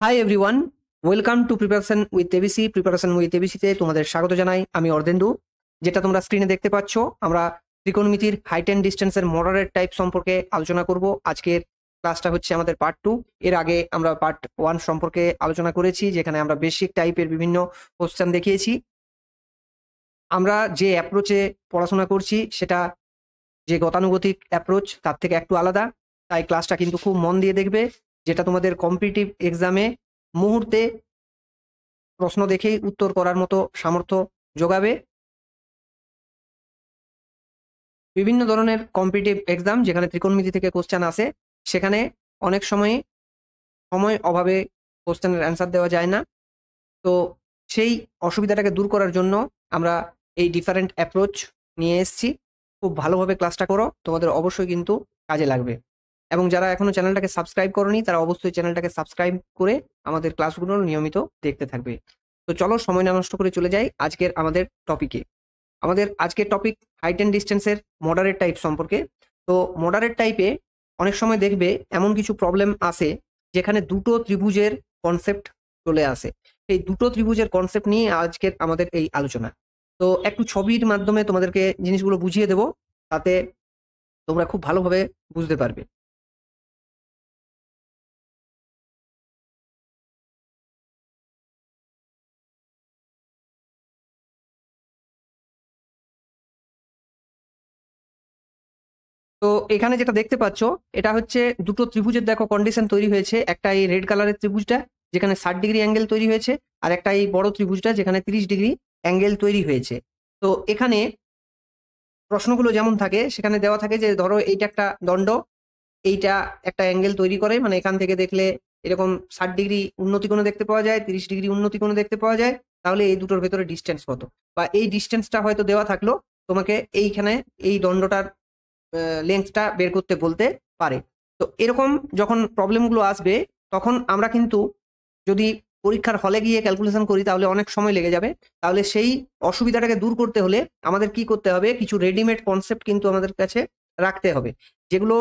High everyone, welcome to preparation with ABC. Preparation with এবিসিতে তোমাদের স্বাগত জানাই। আমি অর্ধেন্দু। যেটা তোমরা স্ক্রিনে দেখতে পাচ্ছ, আমরা ত্রিকোণমিতির হাইট অ্যান্ড ডিস্টেন্সের মডারেট টাইপ সম্পর্কে আলোচনা করব। আজকের ক্লাসটা হচ্ছে আমাদের পার্ট 2। এর আগে আমরা পার্ট 1 সম্পর্কে আলোচনা করেছি, যেখানে আমরা বেসিক টাইপের বিভিন্ন কোশ্চেন দেখিয়েছি। আমরা যে অ্যাপ্রোচে পড়াশোনা করছি সেটা যে গতানুগতিক অ্যাপ্রোচ, তার থেকে একটু আলাদা। তাই ক্লাসটা কিন্তু খুব মন দিয়ে দেখবে, যেটা তোমাদের কম্পিটিটিভ এক্সামে মুহূর্তে প্রশ্ন দেখেই উত্তর করার মতো সামর্থ্য যোগাবে। বিভিন্ন ধরনের কম্পিটিটিভ এক্সাম যেখানে ত্রিকোণমিতি থেকে কোশ্চেন আসে, সেখানে অনেক সময় অভাবে কোশ্চেনের অ্যান্সার দেওয়া যায় না। তো সেই অসুবিধাটাকে দূর করার জন্য আমরা এই ডিফারেন্ট অ্যাপ্রোচ নিয়ে এসেছি। খুব ভালোভাবে ক্লাসটা করো, তোমাদের অবশ্যই কিন্তু কাজে লাগবে। এবং যারা এখনো চ্যানেলটাকে সাবস্ক্রাইব করনি, তারা অবশ্যই চ্যানেলটাকে সাবস্ক্রাইব করে আমাদের ক্লাসগুলো নিয়মিত দেখতে থাকবে। তো চলো সময় না নষ্ট করে চলে যাই আজকের আমাদের টপিকে। আমাদের আজকের টপিক হাইট অ্যান্ড ডিস্টেন্সের মডারেট টাইপ সম্পর্কে। তো মডারেট টাইপে অনেক সময় দেখবে এমন কিছু প্রবলেম আসে যেখানে দুটো ত্রিভুজের কনসেপ্ট চলে আসে। এই দুটো ত্রিভুজের কনসেপ্ট নিয়ে আজকের আমাদের এই আলোচনা। তো একটু ছবির মাধ্যমে তোমাদেরকে জিনিসগুলো বুঝিয়ে দেব, তাতে তোমরা খুব ভালোভাবে বুঝতে পারবে। তো এখানে যেটা দেখতে পাচ্ছ, এটা হচ্ছে দুটো ত্রিভুজের দেখো কন্ডিশন তৈরি হয়েছে। একটা এই রেড কালারের ত্রিভুজটা যেখানে 60 ডিগ্রি অ্যাঙ্গেল তৈরি হয়েছে, আর একটা এই বড় ত্রিভুজটা যেখানে 30 ডিগ্রি অ্যাঙ্গেল তৈরি হয়েছে। তো এখানে প্রশ্নগুলো যেমন থাকে, সেখানে দেওয়া থাকে যে ধরো এইটা একটা দণ্ড, এইটা একটা অ্যাঙ্গেল তৈরি করে, মানে এখান থেকে দেখলে এরকম 60 ডিগ্রি উন্নতি কোণে দেখতে পাওয়া যায়, 30 ডিগ্রি উন্নতি কোণে দেখতে পাওয়া যায়। তাহলে এই দুটোর ভেতরে ডিস্টেন্স কত, বা এই ডিস্টেন্সটা হয়তো দেওয়া থাকলো, তোমাকে এইখানে এই দণ্ডটার লেন্থটা বের করতে বলতে পারে। তো এরকম যখন প্রবলেমগুলো আসবে, তখন আমরা কিন্তু যদি পরীক্ষার হলে গিয়ে ক্যালকুলেশন করি তাহলে অনেক সময় লেগে যাবে। তাহলে সেই অসুবিধাটাকে দূর করতে হলে আমাদের কি করতে হবে, কিছু রেডিমেড কনসেপ্ট কিন্তু আমাদের কাছে রাখতে হবে। যেগুলো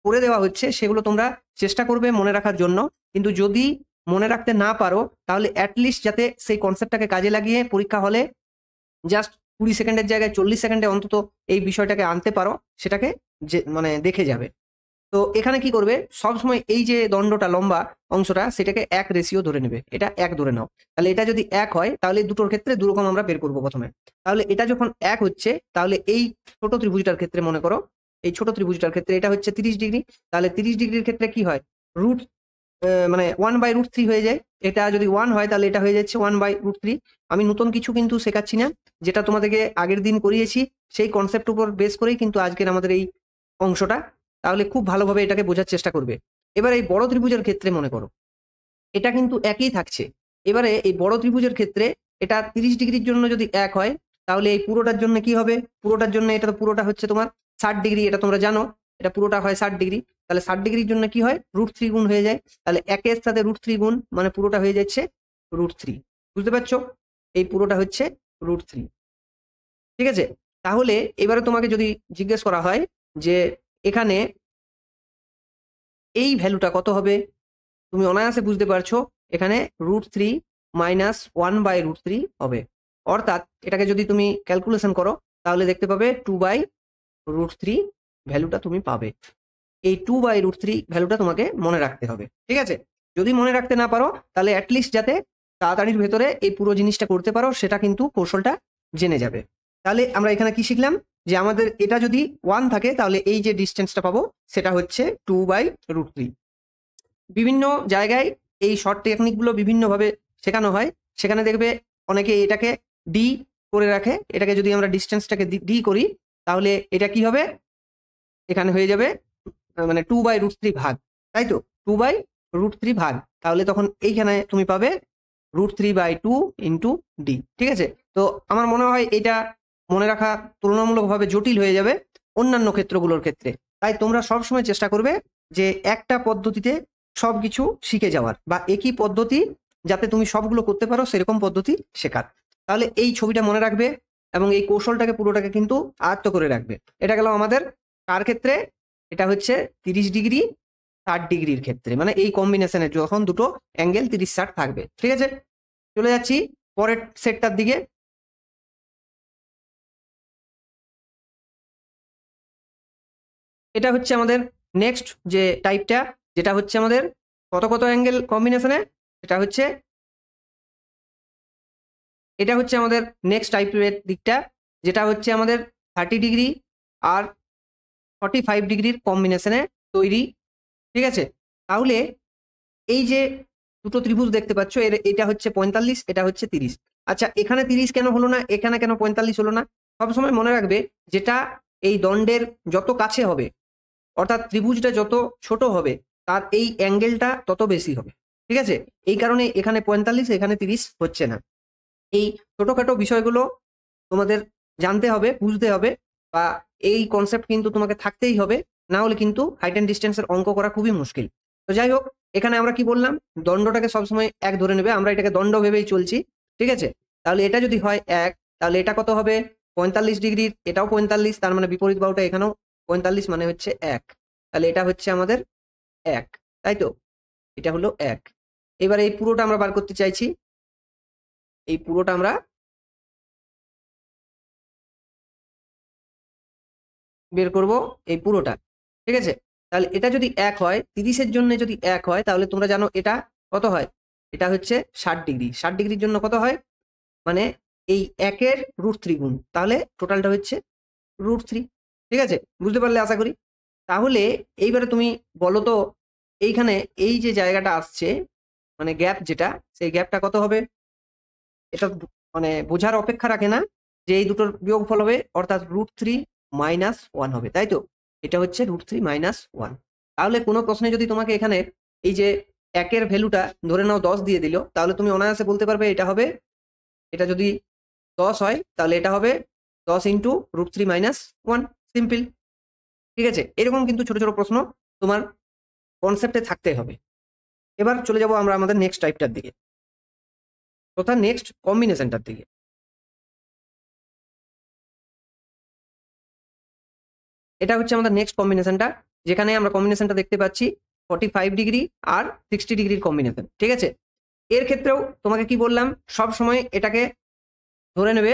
করে দেওয়া হচ্ছে সেগুলো তোমরা চেষ্টা করবে মনে রাখার জন্য। কিন্তু যদি মনে রাখতে না পারো, তাহলে অ্যাটলিস্ট যাতে সেই কনসেপ্টটাকে কাজে লাগিয়ে পরীক্ষা হলে জাস্ট 20 সেকেন্ডের জায়গায় 40 সেকেন্ডে অন্তত এই বিষয়টাকে আনতে পারো, সেটাকে যে মানে দেখে যাবে। তো এখানে কি করবে, সবসময় এই যে দণ্ডটা লম্বা অংশটা, সেটাকে 1 রেশিও ধরে নেবে। এটা 1 ধরে নাও। তাহলে এটা যদি 1 হয়, তাহলে এই দুটোর ক্ষেত্রে দুরকম আমরা বের করবো প্রথমে। তাহলে এটা যখন 1 হচ্ছে, তাহলে এই ছোট ত্রিভুজটার ক্ষেত্রে মনে করো, এই ছোট ত্রিভুজটার ক্ষেত্রে এটা হচ্ছে 30 ডিগ্রি। তাহলে 30 ডিগ্রির ক্ষেত্রে কি হয়, রুট মানে 1/√3 হয়ে যায়। এটা যদি 1 হয়, তাহলে এটা হয়ে যাচ্ছে 1/√3। আমি নতুন কিছু কিন্তু শেখাচ্ছি না, যেটা তোমাদেরকে আগের দিন করিয়েছি সেই কনসেপ্ট উপর বেস করেই কিন্তু আজকের আমাদের এই অংশটা। তাহলে খুব ভালোভাবে এটাকে বোঝার চেষ্টা করবে। এবার এই বড় ত্রিভুজের ক্ষেত্রে মনে করো, এটা কিন্তু একই থাকছে। এবারে এই বড় ত্রিভুজের ক্ষেত্রে এটা 30 ডিগ্রির জন্য যদি 1 হয়, তাহলে এই পুরোটার জন্য কি হবে, পুরোটার জন্য এটা তো পুরোটা হচ্ছে তোমার 60 ডিগ্রি, এটা তোমরা জানো, এটা পুরোটা হয় 60 ডিগ্রি। তাহলে 60 ডিগ্রির জন্য কি হয়, √3 গুণ হয়ে যায়। তাহলে 1-এর সাথে √3 গুণ, মানে পুরোটা হয়ে যাচ্ছে √3। বুঝতে পারছো, এই পুরোটা হচ্ছে √3। ঠিক আছে। তাহলে এবারে তোমাকে যদি জিজ্ঞেস করা হয় যে এখানে এই ভ্যালুটা কত হবে, তুমি অনায়াসে বুঝতে পারছো এখানে √3 মাইনাস 1/√3 হবে। অর্থাৎ এটাকে যদি তুমি ক্যালকুলেশন করো, তাহলে দেখতে পাবে 2/√3 ভ্যালুটা তুমি পাবে। এই 2/√3 ভ্যালুটা তোমাকে মনে রাখতে হবে। ঠিক আছে। যদি মনে রাখতে না পারো, তাহলে অ্যাটলিস্ট যাতে তাড়াতাড়ির ভেতরে এই পুরো জিনিসটা করতে পারো, সেটা কিন্তু কৌশলটা জেনে যাবে। তাহলে আমরা এখানে কি শিখলাম, যে আমাদের এটা যদি 1 থাকে, তাহলে এই যে ডিস্টেন্সটা পাবো সেটা হচ্ছে 2/√3। বিভিন্ন জায়গায় এই শর্ট টেকনিকগুলো বিভিন্নভাবে শেখানো হয়। সেখানে দেখবে অনেকে এটাকে ডি করে রাখে। এটাকে যদি আমরা ডিস্টেন্সটাকে ডি করি, তাহলে এটা কি হবে, এখানে হয়ে যাবে মানে 2/√3 ভাগ, তাই তো, 2/√3 ভাগ। তাহলে তখন এইখানে তুমি পাবে √3/2 ইন্টু ডি। ঠিক আছে। তো আমার মনে হয় এটা মনে রাখা তুলনামূলকভাবে জটিল হয়ে যাবে অন্যান্য ক্ষেত্রগুলোর ক্ষেত্রে। তাই তোমরা সবসময় চেষ্টা করবে যে একটা পদ্ধতিতে সবকিছু শিখে যাওয়ার, বা একই পদ্ধতি যাতে তুমি সবগুলো করতে পারো সেরকম পদ্ধতি শেখার। তাহলে এই ছবিটা মনে রাখবে এবং এই কৌশলটাকে পুরোটাকে কিন্তু আয়ত্ত করে রাখবে। এটা গেল আমাদের কার ক্ষেত্রে, এটা হচ্ছে 30 ডিগ্রি 60 ডিগ্রির ক্ষেত্রে, মানে এই কম্বিনেশনে যখন দুটো অ্যাঙ্গেল 30-60 থাকবে। ঠিক আছে, চলে যাচ্ছি পরের সেটটার দিকে। এটা হচ্ছে আমাদের নেক্সট যে টাইপটা, যেটা হচ্ছে আমাদের কত কত অ্যাঙ্গেল কম্বিনেশনে, এটা হচ্ছে আমাদের নেক্সট টাইপের দিকটা, যেটা হচ্ছে আমাদের 30 ডিগ্রি আর 45 ডিগ্রির কম্বিনেশনে তৈরি। ঠিক আছে, তাহলে এই যে দুটো ত্রিভুজ দেখতে পাচ্ছ, এটা হচ্ছে 45, এটা হচ্ছে 30। আচ্ছা, এখানে 30 কেন হলো না, এখানে কেন 45 হলো না? সবসময় মনে রাখবে, যেটা এই দণ্ডের যত কাছে হবে, অর্থাৎ ত্রিভুজটা যত ছোট হবে, তার এই অ্যাঙ্গেলটা তত বেশি হবে। ঠিক আছে, এই কারণে এখানে 45, এখানে 30 হচ্ছে না। এই ছোটখাটো বিষয়গুলো তোমাদের জানতে হবে, বুঝতে হবে, বা এই কনসেপ্ট কিন্তু তোমাকে থাকতেই হবে, না হলে কিন্তু হাইট অ্যান্ড ডিস্টেন্সের অঙ্ক করা খুবই মুশকিল। তো যাই হোক, এখানে আমরা কি বললাম, দণ্ডটাকে সবসময় এক ধরে নেবে, আমরা এটাকে দণ্ড ভেবেই চলছি। ঠিক আছে, তাহলে এটা যদি হয় এক, তাহলে এটা কত হবে 45 ডিগ্রির, এটাও 45, তার মানে বিপরীত বাহুটা এখানেও 45, মানে হচ্ছে এক। তাহলে এটা হচ্ছে আমাদের এক, তাই তো, এটা হলো এক। এবার এই পুরোটা আমরা বার করতে চাইছি, এই পুরোটা আমরা বের করব, এই পুরোটা। ঠিক আছে, তাহলে এটা যদি এক হয়, 30-এর জন্য যদি এক হয়, তাহলে তোমরা জানো এটা কত হয়, এটা হচ্ছে 60 ডিগ্রি। 60 ডিগ্রির জন্য কত হয়, মানে এই একের √3 গুণ, তাহলে টোটালটা হচ্ছে √3। ঠিক আছে, বুঝতে পারলে আশা করি। তাহলে এইবারে তুমি বলো তো, এইখানে এই যে জায়গাটা আসছে, মানে গ্যাপ যেটা, সেই গ্যাপটা কত হবে? এটা মানে বোঝার অপেক্ষা রাখে না যে এই দুটোর বিয়োগফল হবে, অর্থাৎ √3 - 1 হবে, তাই তো। এটা হচ্ছে √3 - 1। তাহলে কোনো প্রশ্নে যদি তোমাকে এখানে এই যে একের ভ্যালুটা ধরে নাও 10 দিয়ে দিল, তাহলে তুমি অনায়াসে বলতে পারবে এটা হবে, এটা যদি 10 হয় তাহলে এটা হবে 10 ইন্টু √3 - 1, সিম্পল। ঠিক আছে, এরকম কিন্তু ছোট ছোট প্রশ্ন তোমার কনসেপ্টে থাকতে হবে। এবার চলে যাব আমরা আমাদের নেক্সট টাইপটার দিকে, তথা নেক্সট কম্বিনেশনটার দিকে। এটা হচ্ছে আমাদের নেক্সট কম্বিনেশনটা, যেখানে আমরা কম্বিনেশনটা দেখতে পাচ্ছি 45 ডিগ্রি আর 60 ডিগ্রির কম্বিনেশন। ঠিক আছে, এর ক্ষেত্রেও তোমাকে কি বললাম, সব সময় এটাকে ধরে নেবে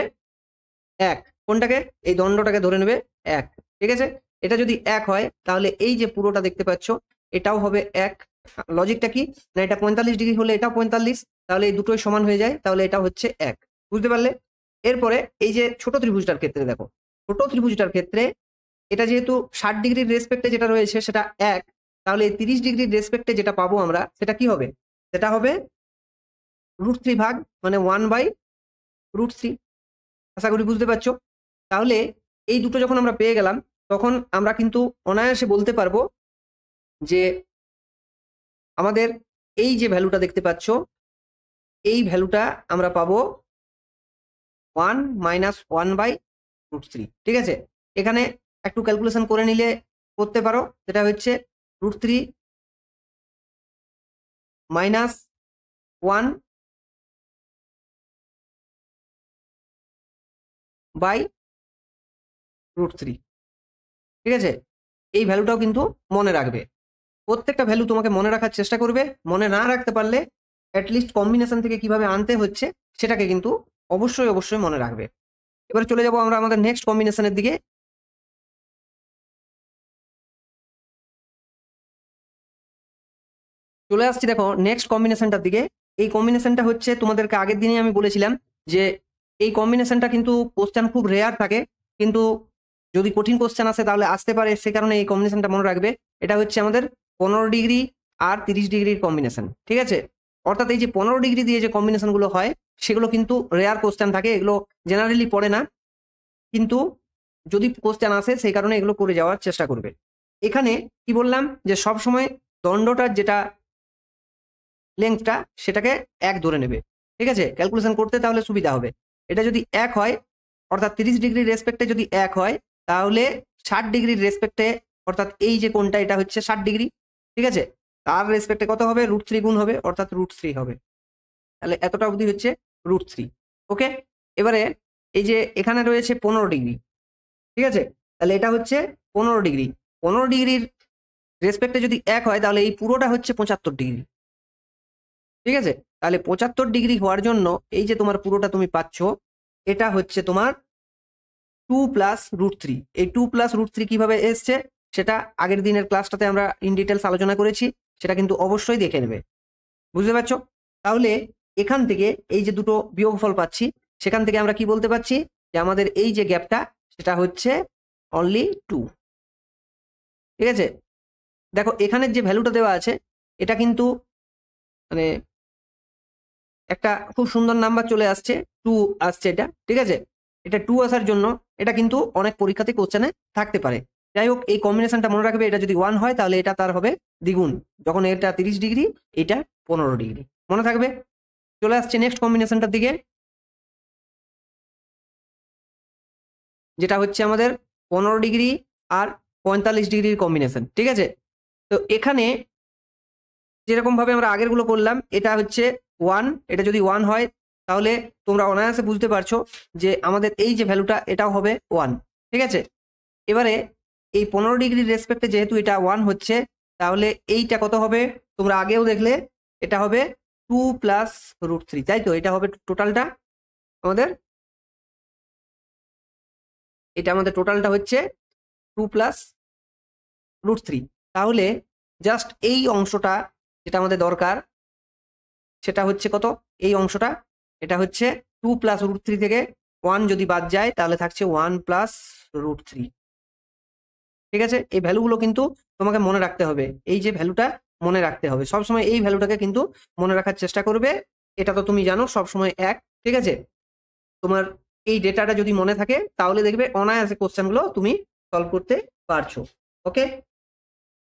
এক, কোনটাকে, এই দণ্ডটাকে ধরে নেবে এক। ঠিক আছে, এটা যদি এক হয়, তাহলে এই যে পুরোটা দেখতে পাচ্ছ, এটাও হবে এক। লজিকটা কি, না এটা 45 ডিগ্রি হলে এটাও 45, তাহলে এই দুটোই সমান হয়ে যায়, তাহলে এটা হচ্ছে এক। বুঝতে পারলে? এরপরে এই যে ছোট ত্রিভুজটার ক্ষেত্রে দেখো, ছোট ত্রিভুজটার ক্ষেত্রে এটা যেহেতু 60 ডিগ্রির রেসপেক্টে যেটা রয়েছে সেটা এক, তাহলে 30 ডিগ্রির রেসপেক্টে যেটা পাবো আমরা, সেটা কি হবে, সেটা হবে √3 ভাগ, মানে 1/√3। আশা করি বুঝতে পারছো। তাহলে এই দুটো যখন আমরা পেয়ে গেলাম, তখন আমরা কিন্তু অনায়াসে বলতে পারবো যে আমাদের এই যে ভ্যালুটা দেখতে পাচ্ছ, এই ভ্যালুটা আমরা পাবো 1 - 1/√3। ঠিক আছে, এখানে একটু ক্যালকুলেশন করে নিলে করতে পারো, সেটা হচ্ছে √3 - 1/√3। ঠিক আছে, এই ভ্যালুটাও কিন্তু মনে রাখবে। প্রত্যেকটা ভ্যালু তোমাকে মনে রাখার চেষ্টা করবে, মনে না রাখতে পারলে অ্যাটলিস্ট কম্বিনেশন থেকে কিভাবে আনতে হচ্ছে সেটাকে কিন্তু অবশ্যই অবশ্যই মনে রাখবে। এবারে চলে যাব আমরা আমাদের নেক্সট কম্বিনেশনের দিকে। চলে আসছি দেখো নেক্সট কম্বিনেশনটার দিকে। এই কম্বিনেশনটা হচ্ছে, তোমাদেরকে আগের দিনই আমি বলেছিলাম যে এই কম্বিনেশনটা কিন্তু কোশ্চেন খুব রেয়ার থাকে, কিন্তু যদি কঠিন কোশ্চেন আসে তাহলে আসতে পারে, সে কারণে এই কম্বিনেশনটা মনে রাখবে। এটা হচ্ছে আমাদের 15 ডিগ্রি আর 30 ডিগ্রির কম্বিনেশন। ঠিক আছে, অর্থাৎ এই যে 15 ডিগ্রি দিয়ে যে কম্বিনেশন গুলো হয়, সেগুলো কিন্তু রেয়ার কোশ্চেন থাকে, এগুলো জেনারেলি পড়ে না, কিন্তু যদি কোশ্চেন আসে সেই কারণে এগুলো করে যাওয়ার চেষ্টা করবে। এখানে কি বললাম, যে সব সময় দণ্ডটার যেটা লেন্থটা, সেটাকে এক ধরে নেবে। ঠিক আছে, ক্যালকুলেশন করতে তাহলে সুবিধা হবে। এটা যদি এক হয়, অর্থাৎ 30 ডিগ্রির রেসপেক্টে যদি এক হয়, তাহলে 60 ডিগ্রির রেসপেক্টে, অর্থাৎ এই যে কোণটা এটা হচ্ছে 60 ডিগ্রি। ঠিক আছে, তার রেসপেক্টে কত হবে, √3 গুণ হবে, অর্থাৎ √3 হবে। তাহলে এতটা অবধি হচ্ছে √3। ওকে, এবারে এই যে এখানে রয়েছে 15 ডিগ্রি। ঠিক আছে, তাহলে এটা হচ্ছে 15 ডিগ্রি। 15 ডিগ্রির রেসপেক্টে যদি 1 হয় তাহলে এই পুরোটা হচ্ছে 75 ডিগ্রি। ঠিক আছে, তাহলে 75 ডিগ্রি হওয়ার জন্য এই যে তোমার পুরোটা তুমি পাচ্ছ, এটা হচ্ছে তোমার 2 প্লাস রুট থ্রি। এই 2 প্লাস রুট থ্রি কিভাবে এসছে সেটা আগের দিনের ক্লাসটাতে আমরা ইন ডিটেলস আলোচনা করেছি, সেটা কিন্তু অবশ্যই দেখে নেবে। বুঝতে পারছো? তাহলে এখান থেকে এই যে দুটো বিয়োগফল পাচ্ছি, সেখান থেকে আমরা কি বলতে পারছি যে আমাদের এই যে গ্যাপটা সেটা হচ্ছে অনলি 2। ঠিক আছে, দেখো এখানের যে ভ্যালুটা দেওয়া আছে এটা কিন্তু মানে একটা খুব সুন্দর নাম্বার চলে আসছে, 2 আসছে এটা। ঠিক আছে, এটা 2 আসার জন্য এটা কিন্তু অনেক পরীক্ষাতে কোশ্চেনে থাকতে পারে। যাই হোক, এই কম্বিনেশনটা মনে রাখবে, এটা যদি 1 হয় তাহলে এটা তার হবে দ্বিগুণ, যখন এটা 30 ডিগ্রি এটা 15 ডিগ্রি, মনে থাকবে। চলে আসছে নেক্সট কম্বিনেশনটার দিকে, যেটা হচ্ছে আমাদের 15 ডিগ্রি আর 45 ডিগ্রির কম্বিনেশন। ঠিক আছে, তো এখানে যেরকম ভাবে আমরা আগের গুলো করলাম, এটা হচ্ছে 1, এটা যদি 1 হয় তাহলে তোমরা অনায়াসে বুঝতে পারছো যে আমাদের এই যে ভ্যালুটা এটাও হবে 1। ঠিক আছে, এবারে এই 15 ডিগ্রির রেসপেক্টে যেহেতু এটা 1 হচ্ছে, তাহলে এইটা কত হবে তোমরা আগেও দেখলে, এটা হবে 2 প্লাস রুট থ্রি, তাই তো? এটা হবে টোটালটা আমাদের, এটা আমাদের টোটালটা হচ্ছে 2 প্লাস রুট থ্রি। তাহলে জাস্ট এই অংশটা যেটা আমাদের দরকার সেটা হচ্ছে কত, এই অংশটা, এটা হচ্ছে 2 প্লাস রুট থ্রি থেকে 1 যদি বাদ যায় তাহলে থাকছে 1 প্লাস রুট থ্রি। ঠিক আছে, এই ভ্যালুগুলো কিন্তু তোমাকে মনে রাখতে হবে, এই যে ভ্যালুটা মনে রাখতে হবে সবসময়, এই ভ্যালুটাকে কিন্তু মনে রাখার চেষ্টা করবে। এটা তো তুমি জানো সবসময় 1। ঠিক আছে, তোমার এই ডেটাটা যদি মনে থাকে তাহলে দেখবে অনায়াসে কোশ্চেনগুলো তুমি সলভ করতে পারছো। ওকে,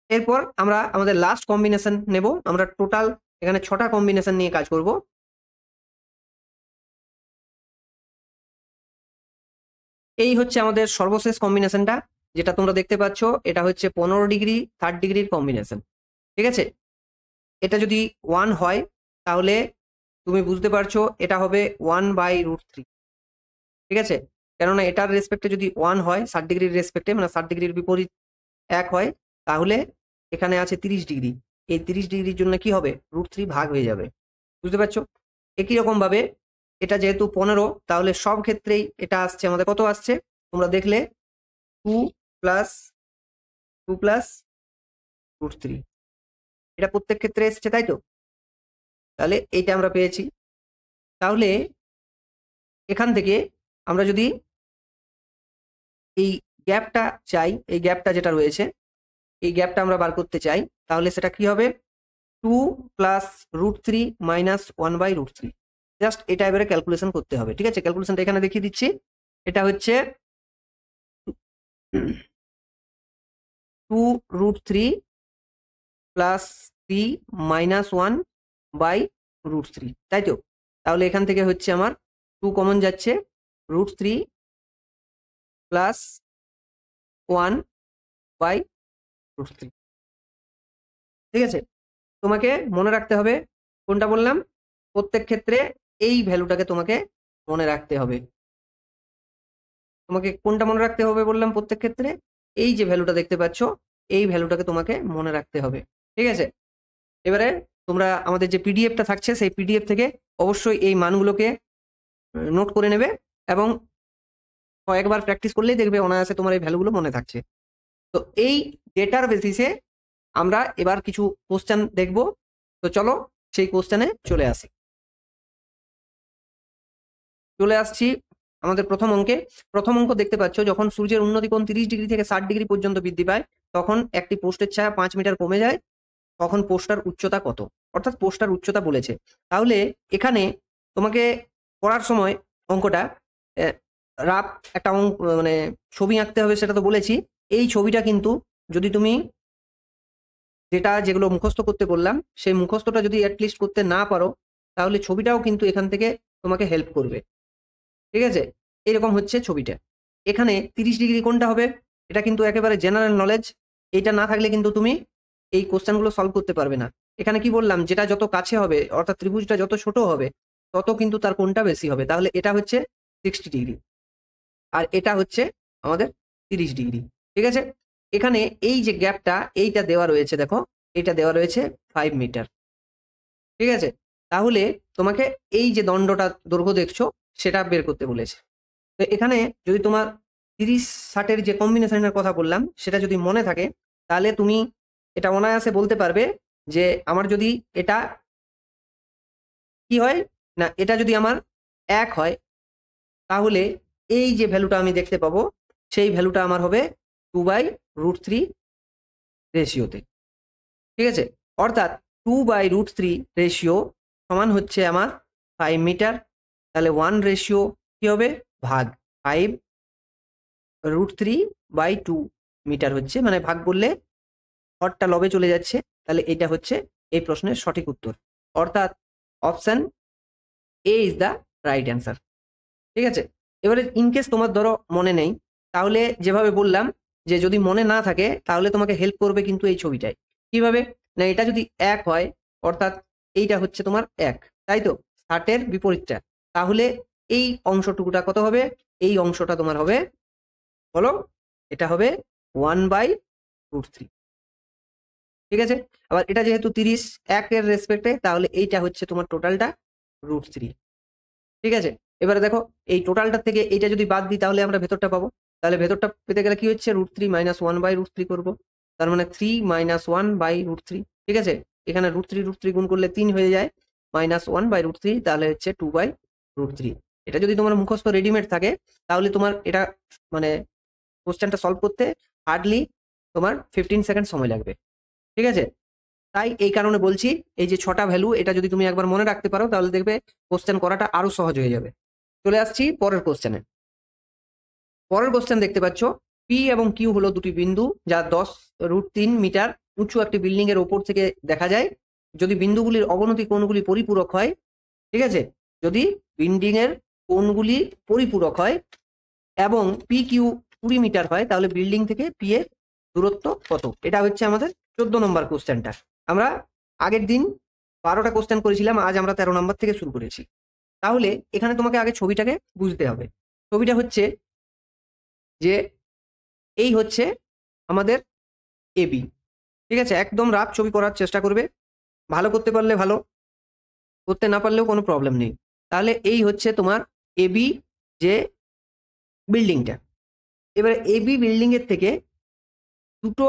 এরপর আমরা আমাদের লাস্ট কম্বিনেশন নেব। আমরা টোটাল এখানে 6টা কম্বিনেশন নিয়ে কাজ করব। এই হচ্ছে আমাদের সর্বশেষ কম্বিনেশনটা, যেটা তোমরা দেখতে পাচ্ছ, এটা হচ্ছে 15 ডিগ্রি 3 ডিগ্রির কম্বিনেশন। ঠিক আছে, এটা যদি 1 হয় তাহলে তুমি বুঝতে পারছো এটা হবে 1 বাই রুট থ্রি। ঠিক আছে, কেননা এটার রেসপেক্টে যদি 1 হয় 60 ডিগ্রির রেসপেক্টে, মানে 60 ডিগ্রির বিপরীত 1 হয়, তাহলে এখানে আছে 30 ডিগ্রি, এই 30 ডিগ্রির জন্য কি হবে, রুট থ্রি ভাগ হয়ে যাবে। বুঝতে পারছো? একই রকম ভাবে এটা যেহেতু 15, তাহলে সব ক্ষেত্রেই এটা আসছে আমাদের কত আসছে তোমরা দেখলে, 2 প্লাস 2 প্লাস রুট থ্রি, এটা প্রত্যেক ক্ষেত্রে এসছে, তাই তো? তাহলে এইটা আমরা পেয়েছি। তাহলে এখান থেকে আমরা যদি এই গ্যাপটা চাই, এই গ্যাপটা যেটা রয়েছে এই গ্যাপটা আমরা বার করতে চাই, তাহলে সেটা কি হবে, 2 plus root three minus 1 by root three. Just এটা এবারে ক্যালকুলেশন করতে হবে। ঠিক আছে, ক্যালকুলেশনটা এখানে দেখিয়ে দিচ্ছি। এটা হচ্ছে 2 root three plus 3 minus 1 by root three, তাই তো? তাহলে এখান থেকে হচ্ছে আমার 2 কমন যাচ্ছে, root three plus 1 by root three. ঠিক আছে, তোমাকে মনে রাখতে হবে কোনটা বললাম, প্রত্যেক ক্ষেত্রে এই ভ্যালুটাকে তোমাকে মনে রাখতে হবে। তোমাকে কোনটা মনে রাখতে হবে বললাম, প্রত্যেক ক্ষেত্রে এই যে ভ্যালুটা দেখতে পাচ্ছ এই ভ্যালুটাকে তোমাকে মনে রাখতে হবে। ঠিক আছে, এবারে তোমরা আমাদের যে পিডিএফটা থাকছে সেই পিডিএফ থেকে অবশ্যই এই মানগুলোকে নোট করে নেবে, এবং কয়েকবার প্র্যাকটিস করলেই দেখবে অনায়াসে তোমার এই ভ্যালুগুলো মনে থাকছে। তো এই ডেটার বেসিসে আমরা এবার কিছু কোশ্চেন দেখব। তো চলো সেই কোশ্চেনে চলে আসি। চলে আসছি আমাদের প্রথম অঙ্কে। প্রথম অঙ্ক দেখতে পাচ্ছ, যখন সূর্যের উন্নতিকোণ 30 ডিগ্রি থেকে 60 ডিগ্রি পর্যন্ত বৃদ্ধি পায় তখন একটি পোস্টের ছায়া 5 মিটার কমে যায়, তখন পোস্টার উচ্চতা কত? অর্থাৎ পোস্টার উচ্চতা বলেছে। তাহলে এখানে তোমাকে পড়ার সময় অঙ্কটা রাফ একটা মানে ছবি আঁকতে হবে, সেটা তো বলেছি। এই ছবিটা কিন্তু যদি তুমি যেগুলো মুখস্থ করতে বললাম সেই মুখস্থটা যদি অ্যাটলিস্ট করতে না পারো, তাহলে ছবিটাও কিন্তু এখান থেকে তোমাকে হেল্প করবে। ঠিক আছে, এরকম হচ্ছে ছবিটা। এখানে 30 ডিগ্রি কোনটা হবে, এটা কিন্তু একেবারে জেনারেল নলেজ, এইটা না থাকলে কিন্তু তুমি এই কোশ্চেনগুলো সলভ করতে পারবে না। এখানে কি বললাম, যেটা যত কাছে হবে অর্থাৎ ত্রিভুজটা যত ছোট হবে তত কিন্তু তার কোণটা বেশি হবে। তাহলে এটা হচ্ছে 60 ডিগ্রি আর এটা হচ্ছে আমাদের 30 ডিগ্রি। ঠিক আছে, এখানে এই যে গ্যাপটা এইটা দেওয়া রয়েছে, দেখো এইটা দেওয়া রয়েছে 5 মিটার। ঠিক আছে, তাহলে তোমাকে এই যে দণ্ডটা দৈর্ঘ্য দেখছো সেটা বের করতে বলেছে। তো এখানে যদি তোমার 30-60-এর যে কম্বিনেশনের কথা বললাম সেটা যদি মনে থাকে, তাহলে তুমি এটা অনায়াসে বলতে পারবে যে আমার যদি এটা কি হয় না, এটা যদি আমার 1 হয়, তাহলে এই যে ভ্যালুটা আমি দেখতে পাবো সেই ভ্যালুটা আমার হবে 2/√3 রেশিওতে। ঠিক আছে, অর্থাৎ 2/√3 রেশিও সমান হচ্ছে আমার 5 মিটার। তাহলে 1 রেশিও কি হবে, ভাগ 5√3/2 মিটার হচ্ছে, মানে ভাগ করলে হরটা লবে চলে যাচ্ছে। তাহলে এটা হচ্ছে এই প্রশ্নের সঠিক উত্তর, অর্থাৎ option A is the right answer. ঠিক আছে, এবারে ইনকেস তোমার ধরো মনে নেই, তাহলে যেভাবে বললাম যে যদি মনে না থাকে তাহলে তোমাকে হেল্প করবে কিন্তু এই ছবিটায়। কিভাবে না, এটা যদি 1 হয় অর্থাৎ এইটা হচ্ছে তোমার 1, তাই তো, 60-এর বিপরীতটা, তাহলে এই অংশটুকুটা কত হবে, এই অংশটা তোমার হবে, বলো, এটা হবে 1/√3। ঠিক আছে, আবার এটা যেহেতু 30 1-এর রেসপেক্টে, তাহলে এইটা হচ্ছে তোমার টোটালটা √3। ঠিক আছে, এবারে দেখো এই টোটালটা থেকে এইটা যদি বাদ দিই তাহলে আমরা ভেতরটা পাবো। তাহলে ভেতরটা পেতে গেলে কি হচ্ছে, √3 - 1/√3 করবো। তার মানে 3 - 1/√3। ঠিক আছে, এখানে √3 গুণ করলে 3 হয়ে যায়, -1/√3, তাহলে হচ্ছে 2/√3। এটা যদি তোমার মুখস্থ রেডিমেড থাকে তাহলে তোমার এটা মানে কোশ্চেনটা সলভ করতে হার্ডলি তোমার 15 সেকেন্ড সময় লাগবে। ঠিক আছে, তাই এই কারণে বলছি এই যে 6টা ভ্যালু এটা যদি তুমি একবার মনে রাখতে পারো তাহলে দেখবে কোশ্চেন করাটা আরো সহজ হয়ে যাবে। চলে আসছি পরের কোশ্চেনে। পরের কোশ্চেন দেখতে পাচ্ছ, পি এবং কিউ হলো দুটি বিন্দু যা 10√3 মিটার উঁচু একটি বিল্ডিং এর ওপর থেকে দেখা যায়। যদি বিন্দুগুলির অবনতি কোণগুলি পরিপূরক হয়, ঠিক আছে, যদি বিল্ডিং এর কোণগুলি পরিপূরক হয় এবং পি কিউ 20 মিটার হয়, তাহলে বিল্ডিং থেকে পি এর দূরত্ব কত? এটা হচ্ছে আমাদের 14 নম্বর কোশ্চেনটা। আমরা আগের দিন 12টা কোশ্চেন করেছিলাম, আজ আমরা 13 নম্বর থেকে শুরু করেছি। তাহলে এখানে তোমাকে আগে ছবিটাকে বুঝতে হবে। ছবিটা হচ্ছে যে এই হচ্ছে আমাদের এবি। ঠিক আছে, একদম রাফ ছবি করার চেষ্টা করবে, ভালো করতে পারলে ভালো, করতে না পারলেও কোনো প্রবলেম নেই। তাহলে এই হচ্ছে তোমার এবি যে বিল্ডিংটা। এবারে এবি বিল্ডিং এর থেকে দুটো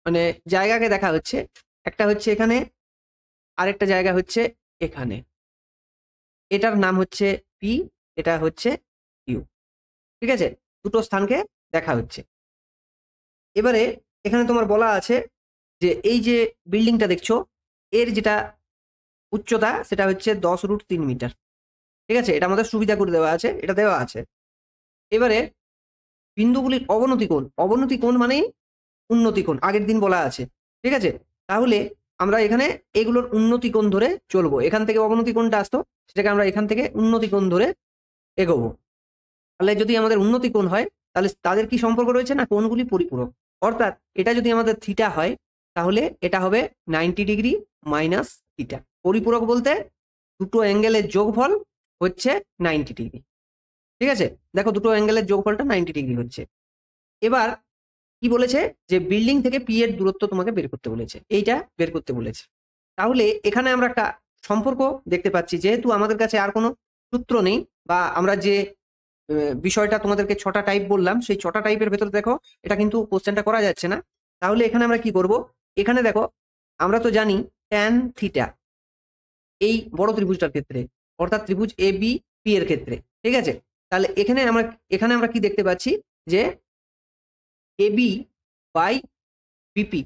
মানে জায়গাকে দেখা হচ্ছে, একটা হচ্ছে এখানে, আরেকটা জায়গা হচ্ছে এখানে। এটার নাম হচ্ছে পি, এটা হচ্ছে কিউ। ঠিক আছে, দুটো স্থানকে দেখা হচ্ছে। এবারে এখানে তোমার বলা আছে যে এই যে বিল্ডিংটা দেখছো এর যেটা উচ্চতা সেটা হচ্ছে 10√3 মিটার। ঠিক আছে, এটা আমাদের সুবিধা করে দেওয়া আছে, এটা দেওয়া আছে। এবারে বিন্দুগুলির অবনতি কোণ, অবনতি কোণ মানে উন্নতি কোণ, আগের দিন বলা আছে। ঠিক আছে, তাহলে আমরা এখানে এগুলোর উন্নতি কোণ ধরে চলবো। এখান থেকে অবনতি কোণটা আসতো, সেটাকে আমরা এখান থেকে উন্নতি কোণ ধরে এগোবো। তাহলে যদি আমাদের উন্নতি কোণ হয় তাহলে তাদের কি সম্পর্ক রয়েছে না, কোণগুলি পরিপূরক। অর্থাৎ এটা যদি আমাদের থিটা হয় তাহলে এটা হবে 90 ডিগ্রি মাইনাস থিটা। পরিপূরক বলতে দুটো অ্যাঙ্গেলের যোগফল হচ্ছে 90 ডিগ্রি। ঠিক আছে, দেখো দুটো অ্যাঙ্গেলের যোগফলটা 90 ডিগ্রি হচ্ছে। এবার কি বলেছে যে বিল্ডিং থেকে পি এর দূরত্ব তোমাকে বের করতে বলেছে, এইটা বের করতে বলেছে। তাহলে এখানে আমরা একটা সম্পর্ক দেখতে পাচ্ছি, যেহেতু আমাদের কাছে আর কোনো সূত্র নেই, বা আমরা যে বিষয়টা তোমাদেরকে 6টা টাইপ বললাম সেই 6টা টাইপের ভেতরে দেখো এটা কিন্তু কোশ্চেনটা করা যাচ্ছে না। তাহলে এখানে আমরা কি করব, এখানে দেখো আমরা তো জানি ট্যান থিটা এই বড় ত্রিভুজটার ক্ষেত্রে, অর্থাৎ ত্রিভুজ এ বি পি এর ক্ষেত্রে। ঠিক আছে, তাহলে এখানে আমরা কি দেখতে পাচ্ছি যে এ বি বাই বিপি।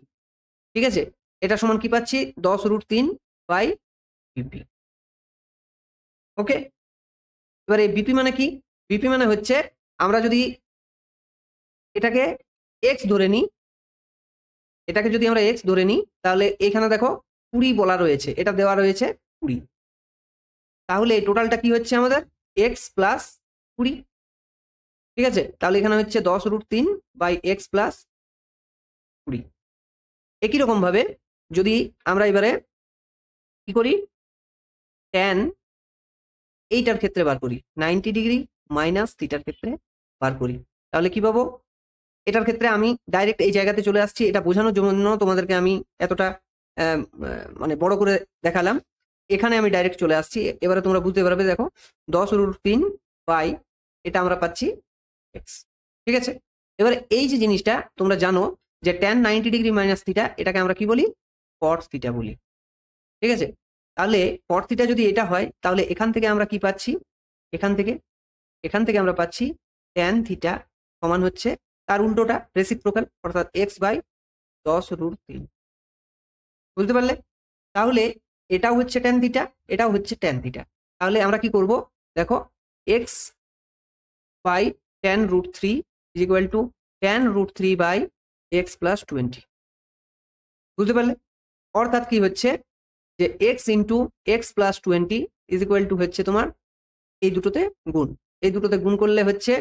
ঠিক আছে, এটা সমান কি পাচ্ছি, 10√3 বাই বিপি। ওকে, এবার এই বিপি মানে কি, বিপি মানে হচ্ছে আমরা যদি এটাকে এক্স ধরে নিই, এটাকে যদি আমরা এক্স ধরে নিই তাহলে এখানে দেখো 20 বলা রয়েছে, এটা দেওয়া রয়েছে 20। তাহলে এই টোটালটা কি হচ্ছে আমাদের এক্স প্লাস 20। ঠিক আছে, তাহলে এখানে হচ্ছে 10√3 বাই এক্স প্লাস 20। একই রকম ভাবে যদি আমরা এবারে কি করি, ট্যান এইটার ক্ষেত্রে বার করি, 90 ডিগ্রি মাইনাস থিটার ক্ষেত্রে বার করি, তাহলে কি পাবো, এটার ক্ষেত্রে আমি ডাইরেক্ট এই জায়গাতে চলে আসছি, এটা বোঝানোর জন্য তোমাদেরকে আমি এতটা মানে বড় করে দেখালাম। এখানে আমি ডাইরেক্ট চলে আসছি, এবারে তোমরা বুঝতে পারবে। দেখো 10√3 বাই এটা আমরা পাচ্ছি এক্স। ঠিক আছে, এবারে এই যে জিনিসটা তোমরা জানো যে tan 90 ডিগ্রি মাইনাস থিটা, এটাকে আমরা কি বলি? কট থিটা বলি। ঠিক আছে, তাহলে কট থিটা যদি এটা হয়, তাহলে এখান থেকে আমরা কি পাচ্ছি? এখান থেকে আমরা পাচ্ছি tan থিটা সমান হচ্ছে তার উল্টোটা রেসিপ্রোকাল, অর্থাৎ x/10√3। বুঝতে পারলে? তাহলে এটাও হচ্ছে tan থিটা, এটাও হচ্ছে tan থিটা। তাহলে আমরা কি করব? দেখো x/tan√3 is equal to tan√3 by x+20। বুঝতে পারলে? অর্থাৎ কি হচ্ছে যে x into x+20 is equal to হচ্ছে তোমার এই দুটোতে গুণ। এই দুটোতে গুণ করলে হচ্ছে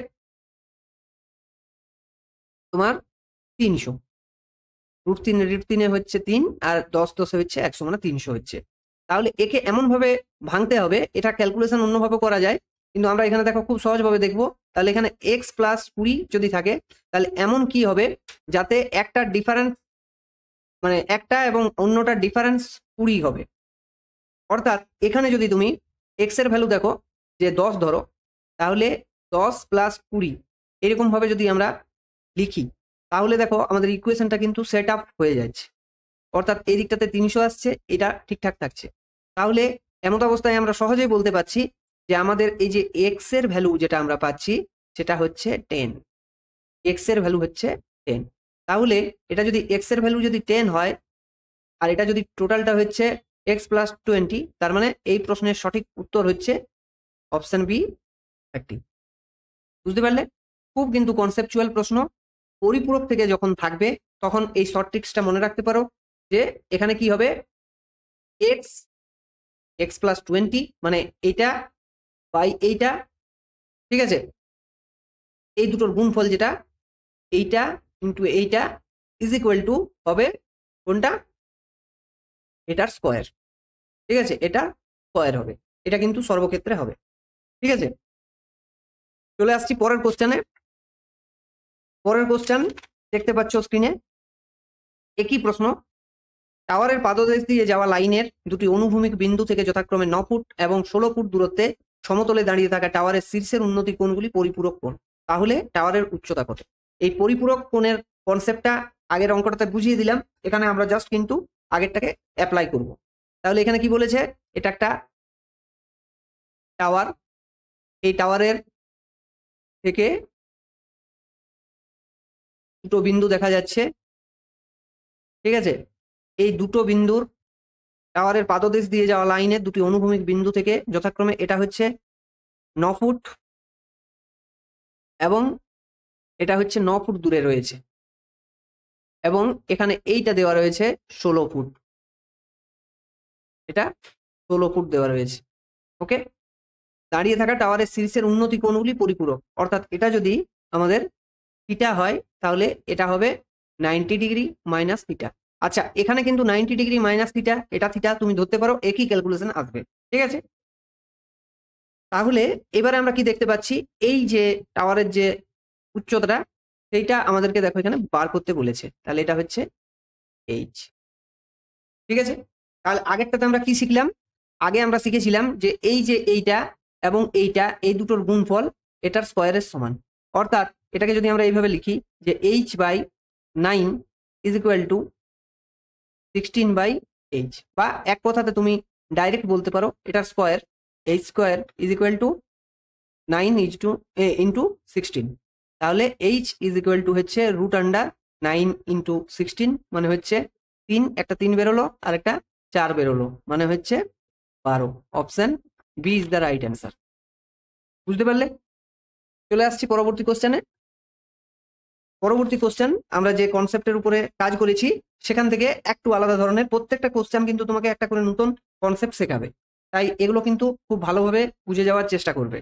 তোমার 300। √3 হচ্ছে 3, আর 10 হচ্ছে 100, মানে 300 হচ্ছে। তাহলে একে এমন ভাবে ভাঙতে হবে, এটা ক্যালকুলেশন অন্যভাবে করা যায়, কিন্তু আমরা এখানে দেখো খুব সহজভাবে দেখবো। তাহলে এখানে x+20 যদি থাকে, তাহলে এমন কি হবে যাতে একটা ডিফারেন্স, মানে একটা এবং অন্যটার ডিফারেন্স 20 হবে। অর্থাৎ এখানে যদি তুমি x এর ভ্যালু দেখো যে 10 ধরো, তাহলে 10 + 20 এরকম ভাবে যদি আমরা লিখি, তাহলে দেখো আমাদের ইকুয়েশনটা কিন্তু সেট আপ হয়ে যাচ্ছে। অর্থাৎ এই দিকটাতে 300 আসছে, এটা ঠিকঠাক থাকছে। তাহলে এমত অবস্থায় আমরা সহজেই বলতে পারছি যে আমাদের এই যে x এর ভ্যালু যেটা আমরা পাচ্ছি সেটা হচ্ছে 10। x এর ভ্যালু হচ্ছে 10। তাহলে এটা যদি x এর ভ্যালু যদি 10 হয়, আর এটা যদি টোটালটা হচ্ছে x+20, তার মানে এই প্রশ্নের সঠিক উত্তর হচ্ছে অপশন বি 30। বুঝতে পারলে? খুব কিন্তু কনসেপচুয়াল প্রশ্ন। পরিপূরক থেকে যখন থাকবে তখন এই শর্ট ট্রিক্সটা মনে রাখতে পারো যে এখানে কি হবে, x+20 মানে এইটা বাই এইটা। ঠিক আছে, এই দুটোর গুণফল যেটা এইটা ইন্টু এইটা ইজ ইকুয়াল টু হবে কোনটা? এটার স্কোয়ার। ঠিক আছে, এটা স্কোয়ার হবে, এটা কিন্তু সর্বক্ষেত্রে হবে। ঠিক আছে, চলে আসছি পরের কোশ্চেনে। পরের কোশ্চেন দেখতে পাচ্ছ স্ক্রিনে, একই প্রশ্ন। টাওয়ারের পাদদেশ দিয়ে যাওয়া লাইনের দুটি অনুভূমিক বিন্দু থেকে যথাক্রমে 9 ফুট এবং 16 ফুট দূরত্বে সমতলে দাঁড়িয়ে থাকা টাওয়ারের শীর্ষের উন্নতি কোণগুলি পরিপূরক কোণ। তাহলে টাওয়ারের উচ্চতা কত? এই পরিপূরক কোণের কনসেপ্টটা আগের অঙ্কটাতে বুঝিয়ে দিলাম, এখানে আমরা জাস্ট কিন্তু আগেরটাকে অ্যাপ্লাই করব। তাহলে এখানে কি বলেছে? এটা একটা টাওয়ার, এই টাওয়ারের থেকে দুটো বিন্দু দেখা যাচ্ছে। ঠিক আছে, এই দুটো বিন্দুর টাওয়ারের পাদদেশ দিয়ে যাওয়া লাইনের দুটি অনুভূমিক বিন্দু থেকে যথাক্রমে এটা হচ্ছে 9 ফুট এবং এটা হচ্ছে 9 ফুট দূরে রয়েছে, এবং এখানে এইটা দেওয়া রয়েছে 16 ফুট। এটা 16 ফুট দেওয়া রয়েছে। ওকে, দাঁড়িয়ে থাকা টাওয়ারের শীর্ষের উন্নতি কোণগুলি পরিপূরক। অর্থাৎ এটা যদি আমাদের থিটা হয়, তাহলে এটা হবে 90 ডিগ্রি মাইনাস থিটা। আচ্ছা, এখানে কিন্তু 90 ডিগ্রি মাইনাস থিটা, এটা থিটা তুমি ধরতে পারো, একই ক্যালকুলেশন আসবে। ঠিক আছে, তাহলে এবারে আমরা কি দেখতে পাচ্ছি, এই যে টাওয়ারের যে উচ্চতাটা, সেইটা আমাদেরকে দেখো এখানে বার করতে বলেছে। তাহলে এটা হচ্ছে এইচ। ঠিক আছে, তাহলে আগেরটাতে আমরা কি শিখলাম? আগে আমরা শিখেছিলাম যে এই যে এইটা এবং এইটা, এই দুটোর গুণফল এটার স্কোয়ারের সমান। অর্থাৎ এটাকে যদি আমরা এইভাবে লিখি যে h/9 is equal to 16/h, বা এক কথাতে তুমি ডাইরেক্ট বলতে পারো এটার square h² is equal to 9 into 16। তাহলে h ইজ ইকুয়াল টু হচ্ছে √9 ইন্টু 16, মানে হচ্ছে 3, একটা 3 বেরোলো আর একটা 4 বেরোলো, মানে হচ্ছে 12। Option B is the right answer. বুঝতে পারলে? চলে আসছি পরবর্তী কোশ্চেনে। পরবর্তী কোশ্চেন আমরা যে কনসেপ্টের উপরে কাজ করেছি সেখান থেকে একটু আলাদা ধরনের। প্রত্যেকটা কোশ্চেন কিন্তু তোমাকে একটা করে নতুন কনসেপ্ট শেখাবে, তাই এগুলো কিন্তু খুব ভালোভাবে বুঝে যাওয়ার চেষ্টা করবে।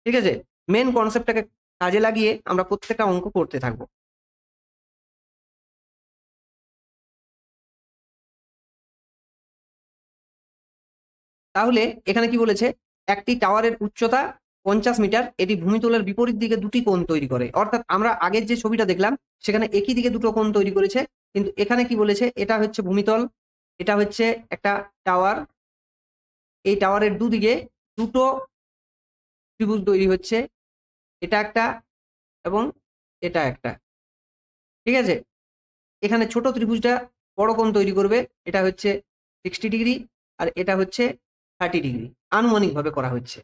ঠিক আছে, মেন কনসেপ্টটাকে কাজে লাগিয়ে আমরা প্রত্যেকটা অঙ্ক করতে থাকবো। তাহলে এখানে কি বলেছে? একটি টাওয়ারের উচ্চতা 50 মিটার, এটি ভূমিতলের বিপরীত দিকে দুটি কোণ তৈরি করে। অর্থাৎ আমরা আগের যে ছবিটা দেখলাম সেখানে একই দিকে দুটো কোণ তৈরি করেছে, কিন্তু এখানে কি বলেছে, এটা হচ্ছে ভূমিতল, এটা হচ্ছে একটা টাওয়ার, এই টাওয়ারের দুদিকে দুটো ত্রিভুজ তৈরি হচ্ছে, এটা একটা এবং এটা একটা। ঠিক আছে, এখানে ছোট ত্রিভুজটা বড় কোণ তৈরি করবে, এটা হচ্ছে 60 ডিগ্রি আর এটা হচ্ছে 30 ডিগ্রি, আনুমানিকভাবে করা হচ্ছে।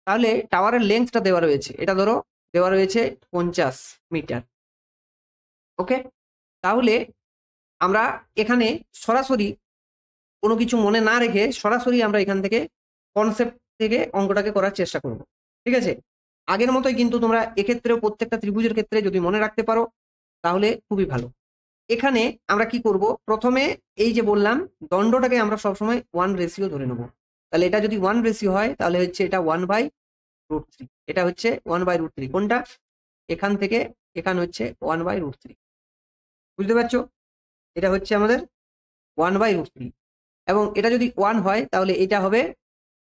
তাহলে টাওয়ারের লেন্থটা দেওয়া রয়েছে, এটা ধরো দেওয়া রয়েছে 50 মিটার। ওকে, তাহলে আমরা এখানে সরাসরি কোনো কিছু মনে না রেখে সরাসরি আমরা এখান থেকে কনসেপ্ট থেকে অঙ্কটাকে করার চেষ্টা করব। ঠিক আছে, আগের মতোই কিন্তু তোমরা এক্ষেত্রেও প্রত্যেকটা ত্রিভুজের ক্ষেত্রে যদি মনে রাখতে পারো তাহলে খুবই ভালো। এখানে আমরা কি করব, প্রথমে এই যে বললাম দণ্ডটাকে আমরা সবসময় 1 রেশিও ধরে নেব। তাহলে এটা যদি 1 রেশিও হয় তাহলে হচ্ছে এটা 1/√3, এটা হচ্ছে 1/√3, কোনটা, এখান থেকে এখান হচ্ছে 1/√3। বুঝতে পারছো, এটা হচ্ছে আমাদের 1/√3, এবং এটা যদি 1 হয় তাহলে এটা হবে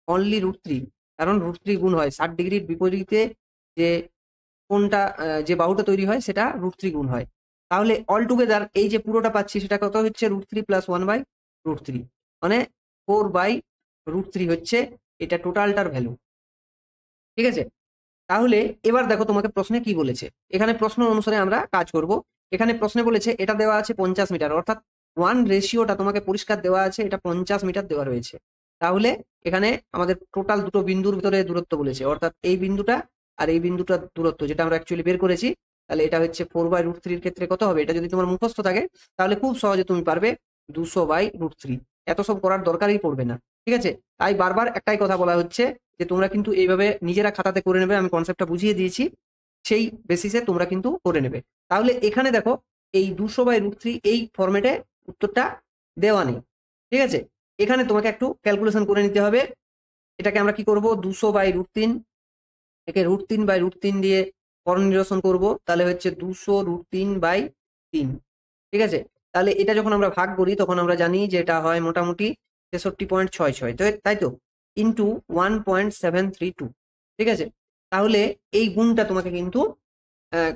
অনলি √3, কারণ √3 গুণ হয় 60 ডিগ্রির বিপরীতে যে কোনটা যে বাহুটা তৈরি হয় সেটা √3 গুণ হয়। তাহলে অল টুগেদার এই যে পুরোটা পাচ্ছি সেটা কত হচ্ছে, √3 + 1/√3, মানে 4/√3 হচ্ছে এটা টোটালটার ভ্যালু। ঠিক আছে, তাহলে এবার দেখো তোমাকে প্রশ্নে কি বলেছে, এখানে প্রশ্ন অনুসারে আমরা কাজ করব। এখানে প্রশ্নে বলেছে এটা দেওয়া আছে 50 মিটার, অর্থাৎ 1 রেশিওটা তোমাকে পরিষ্কার দেওয়া আছে, এটা 50 মিটার দেওয়া রয়েছে। তাহলে এখানে আমাদের টোটাল দুটো বিন্দুর ভিতরে দূরত্ব বলেছে, অর্থাৎ এই বিন্দুটা আর এই বিন্দুটার দূরত্ব যেটা আমরা অ্যাকচুয়ালি বের করেছি, তাহলে এটা হচ্ছে 4/√3 ক্ষেত্রে কত হবে, এটা যদি তোমার মুখস্থ থাকে তাহলে খুব সহজে তুমি পারবে 200/√3, এত সব করার দরকারই পড়বে না। ঠিক আছে, তাই বারবার একটাই কথা বলা হচ্ছে যে তোমরা কিন্তু এইভাবে নিজেরা খাতাতে করে নেবে, আমি কনসেপ্টটা বুঝিয়ে দিয়েছি, সেই বেসিসে তোমরা কিন্তু করে নেবে। তাহলে এখানে দেখো এই 200/√3 এই ফরম্যাটে উত্তরটা দেওয়া নেই। ঠিক আছে, এখানে তোমাকে একটু ক্যালকুলেশন করে নিতে হবে। এটাকে আমরা কি করব, 200/√3, একে √3/√3 দিয়ে করণ নিরসন করব, তাহলে হচ্ছে 200√3/3। ঠিক আছে, তাহলে এটা যখন আমরা ভাগ করি তখন আমরা জানি যে এটা হয় মোটামুটি 63.66, তাই তো, ইন্টু 1.732। ঠিক আছে, তাহলে এই গুণটা তোমাকে কিন্তু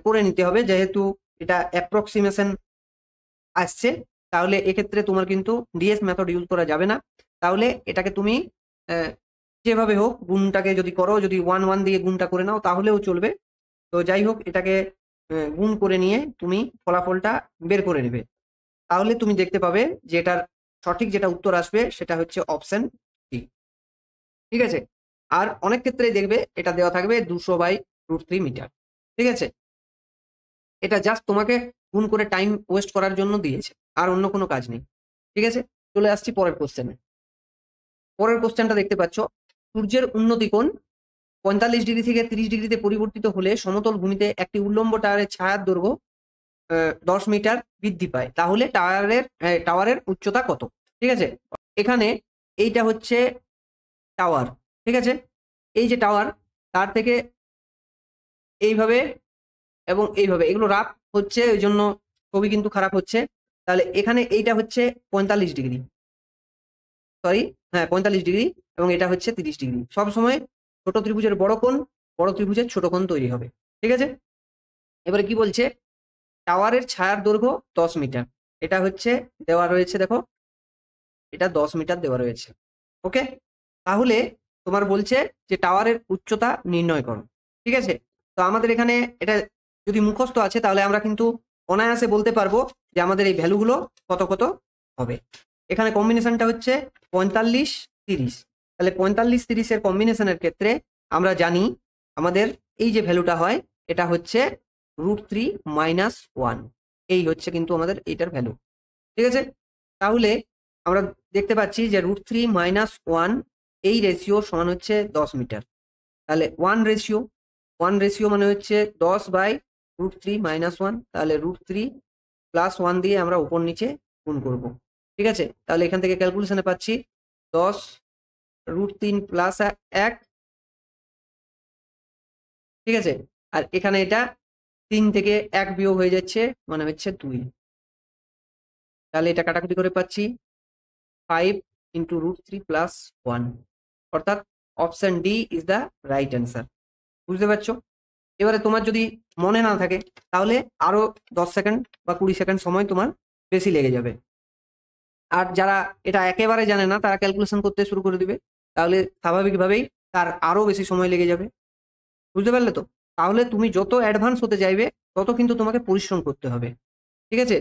করে নিতে হবে, যেহেতু এটা অ্যাপ্রক্সিমেশন আসছে, তাহলে এক্ষেত্রে তোমার কিন্তু ডিএস মেথড ইউজ করা যাবে না। তাহলে এটাকে তুমি যেভাবে হোক গুণটাকে যদি করো, যদি 1 দিয়ে গুণটা করে নাও তাহলেও চলবে। তো যাই হোক, এটাকে গুণ করে নিয়ে তুমি ফলাফলটা বের করে নেবে, তাহলে তুমি দেখতে পাবে যে এটার সঠিক যেটা উত্তর আসবে সেটা হচ্ছে অপশন ডি। ঠিক আছে, আর অনেক ক্ষেত্রেই দেখবে এটা দেওয়া থাকবে 200/√3 মিটার। ঠিক আছে, এটা জাস্ট তোমাকে গুণ করে টাইম ওয়েস্ট করার জন্য দিয়েছে, আর অন্য কোনো কাজ নেই। ঠিক আছে, চলে আসছি পরের কোশ্চেনে। পরের কোশ্চেনটা দেখতে পাচ্ছ, সূর্যের উন্নতি কোণ 45 ডিগ্রি থেকে 30 ডিগ্রিতে পরিবর্তিত হলে সমতল ভূমিতে একটি উল্লম্ব টাওয়ারের ছায়ার দৈর্ঘ্য 10 মিটার বৃদ্ধি পায়, তাহলে টাওয়ারের উচ্চতা কত? ঠিক আছে, এখানে এইটা হচ্ছে টাওয়ার। ঠিক আছে, এই যে টাওয়ার, তার থেকে এইভাবে এবং এইভাবে এগুলো রাফ হচ্ছে, ওই জন্য ছবি কিন্তু খারাপ হচ্ছে। তাহলে এখানে এইটা হচ্ছে 45 ডিগ্রি, সরি, হ্যাঁ 45 ডিগ্রি, এবং এটা হচ্ছে 30 ডিগ্রি। সবসময় ছোট ত্রিভুজের বড় কোণ, বড় ত্রিভুজের ছোট কোণ তৈরি হবে। ঠিক আছে, এবারে কি বলছে, টাওয়ারের ছায়ার দৈর্ঘ্য 10 মিটার, এটা হচ্ছে দেওয়া রয়েছে, দেখো এটা 10 মিটার দেওয়া রয়েছে। ওকে, তাহলে তোমার বলছে যে টাওয়ারের উচ্চতা নির্ণয় করো। ঠিক আছে, তো আমাদের এখানে এটা যদি মুখস্থ আছে তাহলে আমরা কিন্তু অনায়াসে বলতে পারবো যে আমাদের এই ভ্যালুগুলো কত কত হবে। এখানে কম্বিনেশনটা হচ্ছে 45-30, তাহলে 45-30 এর কম্বিনেশনের ক্ষেত্রে আমরা জানি আমাদের এই যে ভ্যালুটা হয় এটা হচ্ছে √3 - 1, এই হচ্ছে কিন্তু আমাদের এইটার ভ্যালু। ঠিক আছে, তাহলে আমরা দেখতে পাচ্ছি যে √3 - 1 এই রেশিও সমান হচ্ছে 10 মিটার। তাহলে 1 রেশিও মানে হচ্ছে 10/√3 - 1, তাহলে √3 + 1 দিয়ে আমরা উপর নিচে গুণ করব। ঠিক আছে, তাহলে এখান থেকে ক্যালকুলেশনে পাচ্ছি 10 √3 + 1। ঠিক আছে, আর এখানে এটা 3 থেকে 1 বিয়োগ হয়ে যাচ্ছে, মানে হচ্ছে 2। তাহলে এটা কাটাকুটি করে পাচ্ছি 5 × √3 + 1, অর্থাৎ option D is the right answer. বুঝতে পারছো? এবারে তোমার যদি মনে না থাকে তাহলে আরো 10 সেকেন্ড বা 20 সেকেন্ড সময় তোমার বেশি লেগে যাবে। আর যারা এটা একেবারে জানে না তারা ক্যালকুলেশন করতে শুরু করে দিবে, তাহলে স্বাভাবিকভাবেই তার আরো বেশি সময় লেগে যাবে। বুঝতে পারলে তো? তাহলে তুমি যত অ্যাডভান্স হতে চাইবে তত কিন্তু তোমাকে পরিশ্রম করতে হবে। ঠিক আছে?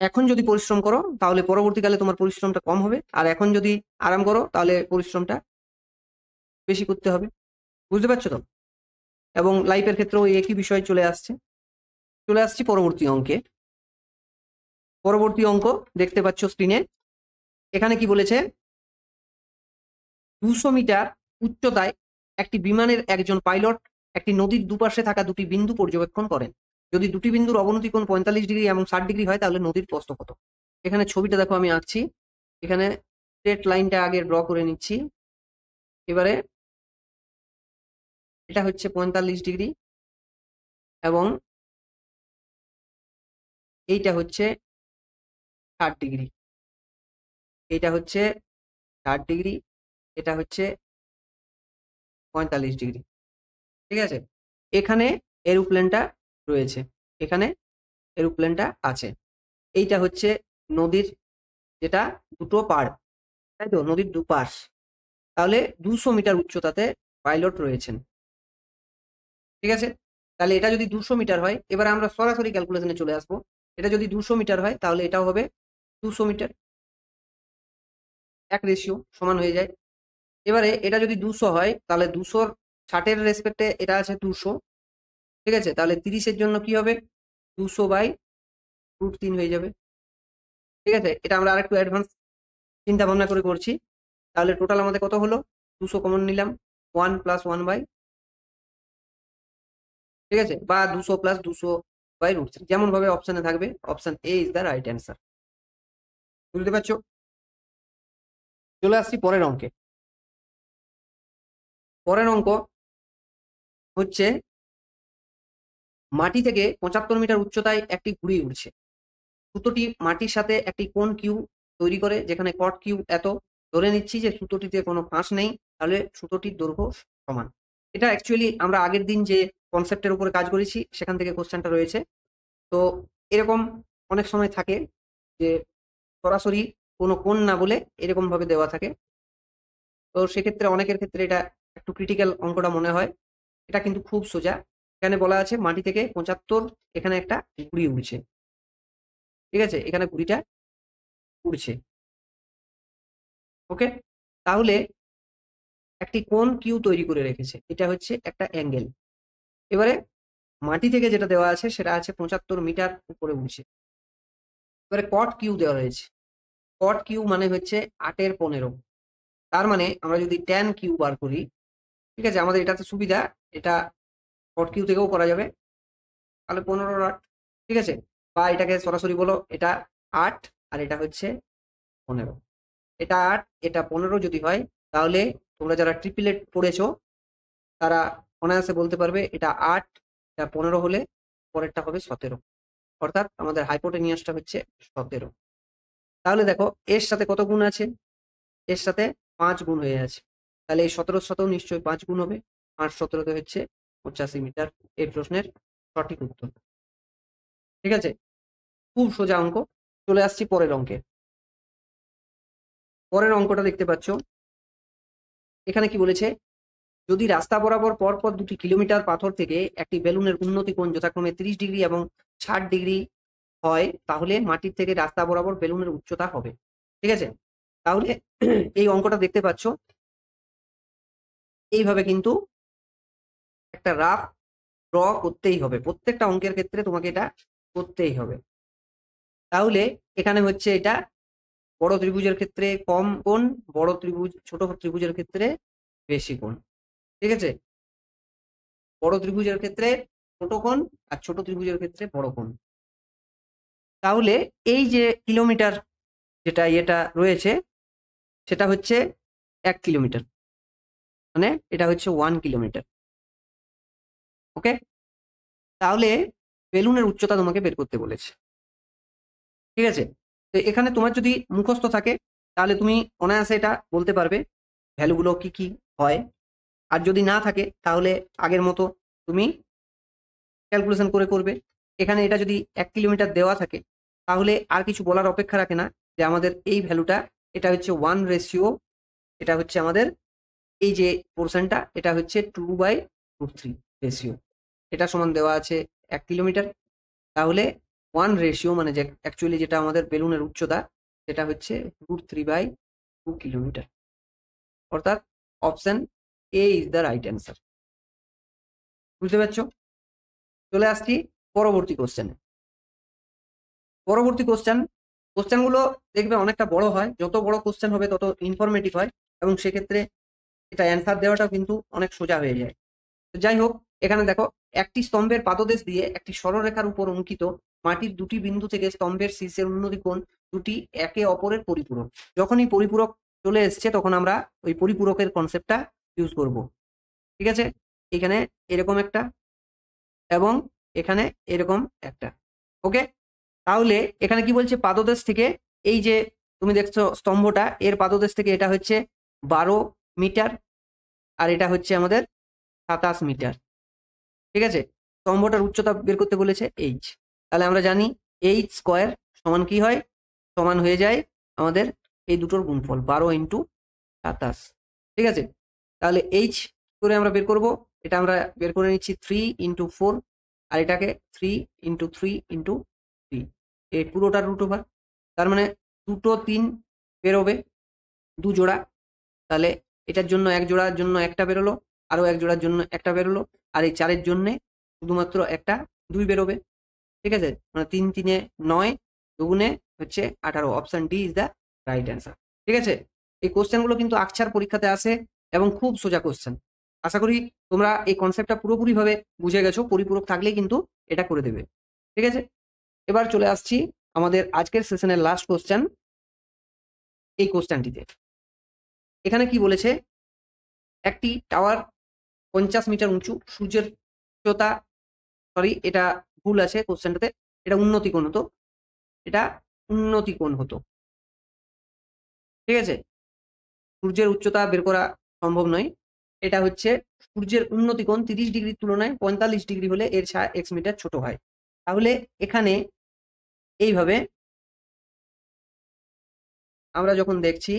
এখন যদি পরিশ্রম করো তাহলে পরবর্তীকালে তোমার পরিশ্রমটা কম হবে, আর এখন যদি আরাম করো তাহলে পরিশ্রমটা বেশি করতে হবে। বুঝতে পারছো তো? এবং লাইফের ক্ষেত্রেও এই একই বিষয় চলে আসছে। চলে আসছি পরবর্তী অঙ্কে। পরবর্তী অঙ্ক দেখতে পাচ্ছ স্ক্রিনে। এখানে কি বলেছে, 200 মিটার উচ্চতায় একটি বিমানের একজন পাইলট একটি নদীর দুপাশে থাকা দুটি বিন্দু পর্যবেক্ষণ করেন। যদি দুটি বিন্দুর অবনতি কোণ 45 ডিগ্রি এবং 60 ডিগ্রি হয় তাহলে নদীর প্রস্থ কত? এখানে ছবিটা দেখো আমি আঁকছি। এখানে স্ট্রেট লাইনটা আগে ড্র করে নিচ্ছি। এবারে এটা হচ্ছে 45 ডিগ্রি এবং এইটা হচ্ছে 60 ডিগ্রি। এইটা হচ্ছে 60 ডিগ্রি, এটা হচ্ছে 45 ডিগ্রি। ঠিক আছে? এখানে এরোপ্লেনটা রয়েছে, এখানে এরোপ্লেনটা আছে। এইটা হচ্ছে নদীর যেটা দুটো পাড়, তাই তো, নদীর দুপাশ। তাহলে 200 মিটার উচ্চতাতে পাইলট রয়েছেন। ঠিক আছে? তাহলে এটা যদি 200 মিটার হয়, এবার আমরা সরাসরি ক্যালকুলেশনে চলে আসবো। এটা যদি 200 মিটার হয় তাহলে এটাও হবে 200 মিটার, এক রেশিও সমান হয়ে যায়। এবারে এটা যদি 200 হয় তাহলে 200-র 60-এর রেসপেক্টে এটা আছে 200। ঠিক আছে? তাহলে 30-এর জন্য কি হবে, 200/√3 হয়ে যাবে। ঠিক আছে? এটা আমরা আরেকটু অ্যাডভান্স চিন্তা ভাবনা করে করছি। তাহলে টোটাল আমাদের কত হলো, 200 কমন নিলাম, 1 + 1/, ঠিক আছে, বা 200 + 200/√3, যেমন ভাবে অপশনে থাকবে। Option A is the right answer. বুঝতে পারছো? চলে আসছি পরের অঙ্কে। পরের অঙ্ক হচ্ছে, মাটি থেকে 75 মিটার উচ্চতায় একটি ঘুড়ি উড়ছে। সুতোটি মাটির সাথে একটি কোণ কিউ তৈরি করে, যেখানে কট কিউ এত। ধরে নিচ্ছি যে সুতোটিতে কোনো ফাঁস নেই, তাহলে সুতোটির দৈর্ঘ্য সমান। এটা অ্যাকচুয়ালি আমরা আগের দিন যে কনসেপ্টের উপরে কাজ করেছি সেখান থেকে কোশ্চেনটা রয়েছে। তো এরকম অনেক সময় থাকে যে সরাসরি কোনো কোণ না বলে এরকম ভাবে দেওয়া থাকে। তো সেক্ষেত্রে অনেকের ক্ষেত্রে এটা একটু ক্রিটিক্যাল অঙ্কটা মনে হয়। এটা কিন্তু খুব সোজা। এখানে বলা আছে মাটি থেকে 75, এখানে একটা ঘুড়ি উড়ছে। ঠিক আছে? এখানে ঘুড়িটা উড়ছে। ওকে? তাহলে একটি কোণ কিউ তৈরি করে রেখেছে, এটা হচ্ছে একটা অ্যাঙ্গেল। এবারে মাটি থেকে যেটা দেওয়া আছে সেটা আছে 75 মিটার উপরে উঠছে। এবারে কট কিউ দেওয়া হয়েছে। কট কিউ মানে হচ্ছে 8-এর 15। তার মানে আমরা যদি ট্যান কিউ বার করি, ঠিক আছে, আমাদের এটাতে সুবিধা, এটা কট কিউ থেকেও করা যাবে। তাহলে 15/8, ঠিক আছে, বা এটাকে সরাসরি বলো এটা 8 আর এটা হচ্ছে 15। এটা 8 এটা 15 যদি হয় তাহলে তোমরা যারা ট্রিপলেট পড়েছো তারা অনায়াসে বলতে পারবে এটা 8, এটা 15 হলে পরেরটা হবে 17। অর্থাৎ আমাদের হাইপোটেনিয়াসটা হচ্ছে 17। তাহলে দেখো এর সাথে কত গুণ আছে, এর সাথে 5 গুণ হয়ে আছে। তাহলে এই 17-র সাথেও নিশ্চয়ই 5 গুণ হবে। 5 × 17 হচ্ছে 85 মিটার। এই প্রশ্নের সঠিক উত্তর। ঠিক আছে? খুব সোজা অঙ্ক। চলে আসছি পরের অঙ্কে। পরের অঙ্কটা দেখতে পাচ্ছ। এখানে কি বলেছে, যদি রাস্তা বরাবর পরপর 2 কিলোমিটার পাথর থেকে একটি বেলুনের উন্নতি কোণ যথাক্রমে 30 ডিগ্রি এবং 60 ডিগ্রি হয় তাহলে মাটির থেকে রাস্তা বরাবর বেলুনের উচ্চতা হবে। ঠিক আছে? তাহলে এই অঙ্কটা দেখতে পাচ্ছ, এইভাবে কিন্তু একটা রাফ ড্র করতেই হবে। প্রত্যেকটা অঙ্কের ক্ষেত্রে তোমাকে এটা করতেই হবে। তাহলে এখানে হচ্ছে এটা বড় ত্রিভুজের ক্ষেত্রে কম কোণ, বড় ত্রিভুজ ছোট ত্রিভুজের ক্ষেত্রে বেশি কোণ। ঠিক আছে? বড় ত্রিভুজের ক্ষেত্রে ছোট কোণ আর ছোট ত্রিভুজের ক্ষেত্রে বড় কোণ। তাহলে এই যে কিলোমিটার যেটা এটা রয়েছে সেটা হচ্ছে 1 কিলোমিটার, মানে এটা হচ্ছে 1 কিলোমিটার। ওকে? তাহলে বেলুনের উচ্চতা তোমাকে বের করতে বলেছে। ঠিক আছে? তো এখানে তোমার যদি মুখস্থ থাকে তাহলে তুমি অনায়াসে এটা বলতে পারবে ভ্যালুগুলো কি কি হয়। আর যদি না থাকে তাহলে আগের মতো তুমি ক্যালকুলেশন করে করবে। এখানে এটা যদি 1 কিলোমিটার দেওয়া থাকে তাহলে আর কিছু বলার অপেক্ষা রাখে না যে আমাদের এই ভ্যালুটা, এটা হচ্ছে 1 রেশিও, এটা হচ্ছে আমাদের এই যে পোর্শনটা, এটা হচ্ছে 2/√3 রেশিও, এটা সমান দেওয়া আছে 1 কিলোমিটার। তাহলে 1 রেশিও মানে যে অ্যাকচুয়ালি যেটা আমাদের বেলুনের উচ্চতা সেটা হচ্ছে √3/2 কিলোমিটার। অর্থাৎ option A is the right answer. বুঝতে পারছো? চলে আসছি পরবর্তী কোশ্চেনে। পরবর্তী কোশ্চেনগুলো দেখবে অনেকটা বড় হয়, যত বড় কোশ্চেন হবে তত ইনফরমেটিভ হয়, এবং সেক্ষেত্রে এটা অ্যান্সার দেওয়াটাও কিন্তু অনেক সোজা হয়ে যায়। তো যাই হোক, এখানে দেখো, একটি স্তম্ভের পাদদেশ দিয়ে একটি সরলরেখার উপর অঙ্কিত মাটির দুটি বিন্দু থেকে স্তম্ভের শীর্ষের উন্নতি কোণ দুটি একে অপরের পরিপূরক। যখনই পরিপূরক চলে এসছে তখন আমরা ওই পরিপূরকের কনসেপ্টটা ইউজ করব। ঠিক আছে, এখানে এরকম একটা এবং এখানে এরকম একটা। ওকে, তাহলে এখানে কি বলছে, পাদদেশ থেকে এই যে তুমি দেখছো স্তম্ভটা, এর পাদদেশ থেকে এটা হচ্ছে 12 মিটার আর এটা হচ্ছে আমাদের 27 মিটার। ঠিক আছে, স্তম্ভটার উচ্চতা বের করতে বলেছে এইচ। তাহলে আমরা জানি এইচ স্কোয়ার সমান কি হয়, সমান হয়ে যায় আমাদের এই দুটোর গুণফল 12 × 27। ঠিক আছে, তাহলে এইচ করে আমরা বের করব, এটা আমরা বের করে নিচ্ছি 3 × 4, আর এটাকে 3 × 3 × 3, এই পুরোটা √ওভার। তার মানে 2 3 বেরোবে 2 জোড়া, তাহলে এটার জন্য 1 জোড়ার জন্য একটা বেরোলো, আরো 1 জোড়ার জন্য একটা বেরোলো, আর এই 4-এর জন্য শুধুমাত্র একটা 2 বেরোবে। ঠিক আছে, মানে 3 3 9, 2 হচ্ছে 18। Option D is the right answer. ঠিক আছে, এই কোশ্চেনগুলো কিন্তু আকছার পরীক্ষাতে আসে এবং খুব সোজা কোশ্চেন। আশা করি তোমরা এই কনসেপ্টটা পুরোপুরিভাবে বুঝে গেছো, পরিপূরক থাকলেই কিন্তু এটা করে দেবে। ঠিক আছে, এবার চলে আসছি আমাদের আজকের সেশনের লাস্ট কোশ্চেন, এই কোশ্চেনটিতে। এখানে কি বলেছে, একটি টাওয়ার 50 মিটার উঁচু, সূর্যের উচ্চতা, সরি এটা ভুল আছে কোশ্চেনটাতে, এটা উন্নতি কোণ হতো, এটা উন্নতি কোণ হতো। ঠিক আছে, সূর্যের উচ্চতা বের করা সম্ভব নয়, এটা হচ্ছে সূর্যের উন্নতি কোণ 30 ডিগ্রির তুলনায় 45 ডিগ্রি হলে এর ছায়া x মিটার ছোট হয়। তাহলে এখানে এইভাবে আমরা যখন দেখছি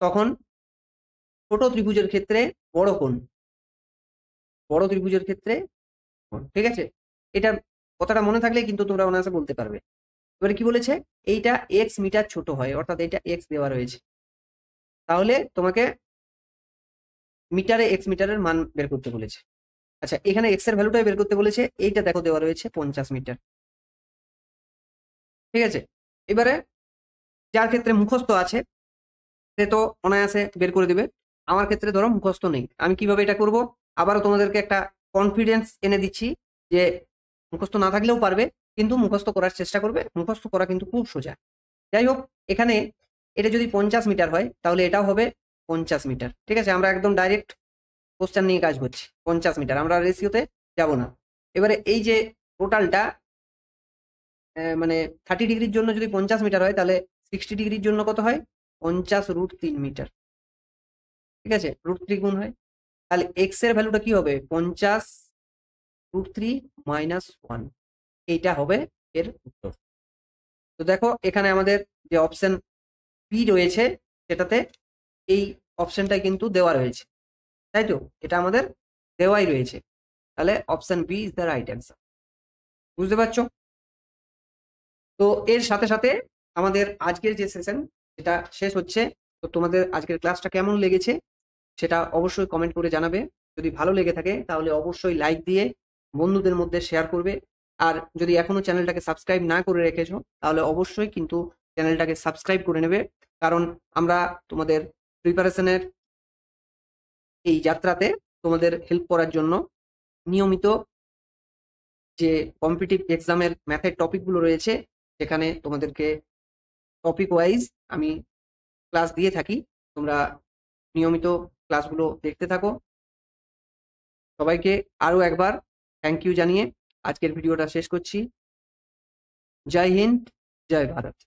তখন ছোট ত্রিভুজের ক্ষেত্রে বড় কোণ, বড় ত্রিভুজের ক্ষেত্রে কোণ। ঠিক আছে, এটা কথাটা মনে থাকলে কিন্তু তোমরা অনায়াসে বলতে পারবে। এবারে কি বলেছে, এইটা x মিটার ছোট হয়, অর্থাৎ এটা x দেওয়া রয়েছে, তাহলে তোমাকে মিটারে x মিটারের মান বের করতে বলেছে। আচ্ছা, এখানে x এর ভ্যালুটাই বের করতে বলেছে, এইটা দেখো দেওয়া রয়েছে 50 মিটার। ঠিক আছে, এবারে যার ক্ষেত্রে মুখস্থ আছে সে তো অনায়াসে বের করে দিবে। আমার ক্ষেত্রে ধরো মুখস্থ নেই, আমি কিভাবে এটা করব, আবারও তোমাদেরকে একটা কনফিডেন্স এনে দিচ্ছি যে মুখস্থ না থাকলেও পারবে, কিন্তু মুখস্থ করার চেষ্টা করবে, মুখস্থ করা কিন্তু খুব সোজা। যাই হোক, এখানে এটা যদি 50 মিটার হয় তাহলে এটাও হবে 50 মিটার। ঠিক আছে, আমরা একদম ডাইরেক্ট কোশ্চেন নিয়ে কাজ করছি, 50 মিটার, আমরা রেশিওতে যাব না। এবারে এই যে টোটালটা মানে 30 ডিগ্রির জন্য যদি 50 মিটার হয় তাহলে 60 ডিগ্রির জন্য কত হয়, 50√3 মিটার। ঠিক আছে, √3 গুণ হয়, তাহলে এক্স এর ভ্যালুটা কি হবে, 50√3 - 1, এইটা হবে এর উত্তর। তো দেখো এখানে আমাদের যে অপশন বি রয়েছে সেটাতে এই অপশনটাই কিন্তু দেওয়া রয়েছে, তাই তো, এটা আমাদের দেওয়াই রয়েছে, তাহলে option B is the right answer. বুঝতে পারছো? তো এর সাথে সাথে আমাদের আজকের যে সেশন সেটা শেষ হচ্ছে। তো তোমাদের আজকের ক্লাসটা কেমন লেগেছে সেটা অবশ্যই কমেন্ট করে জানাবে। যদি ভালো লেগে থাকে তাহলে অবশ্যই লাইক দিয়ে বন্ধুদের মধ্যে শেয়ার করবে। আর যদি এখনো চ্যানেলটাকে সাবস্ক্রাইব না করে রেখেছো তাহলে অবশ্যই কিন্তু চ্যানেলটাকে সাবস্ক্রাইব করে নেবে, কারণ আমরা তোমাদের প্রিপারেশনের এই যাত্রাতে তোমাদের হেল্প করার জন্য নিয়মিত যে কম্পিটিটিভ এক্সামের ম্যাথের টপিকগুলো রয়েছে সেখানে তোমাদেরকে টপিক ওয়াইজ আমি ক্লাস দিয়ে থাকি। তোমরা নিয়মিত ক্লাসগুলো দেখতে থাকো। সবাইকে আরো একবার থ্যাংক ইউ জানিয়ে আজকের ভিডিওটা শেষ করছি। জয় হিন্দ, জয় ভারত।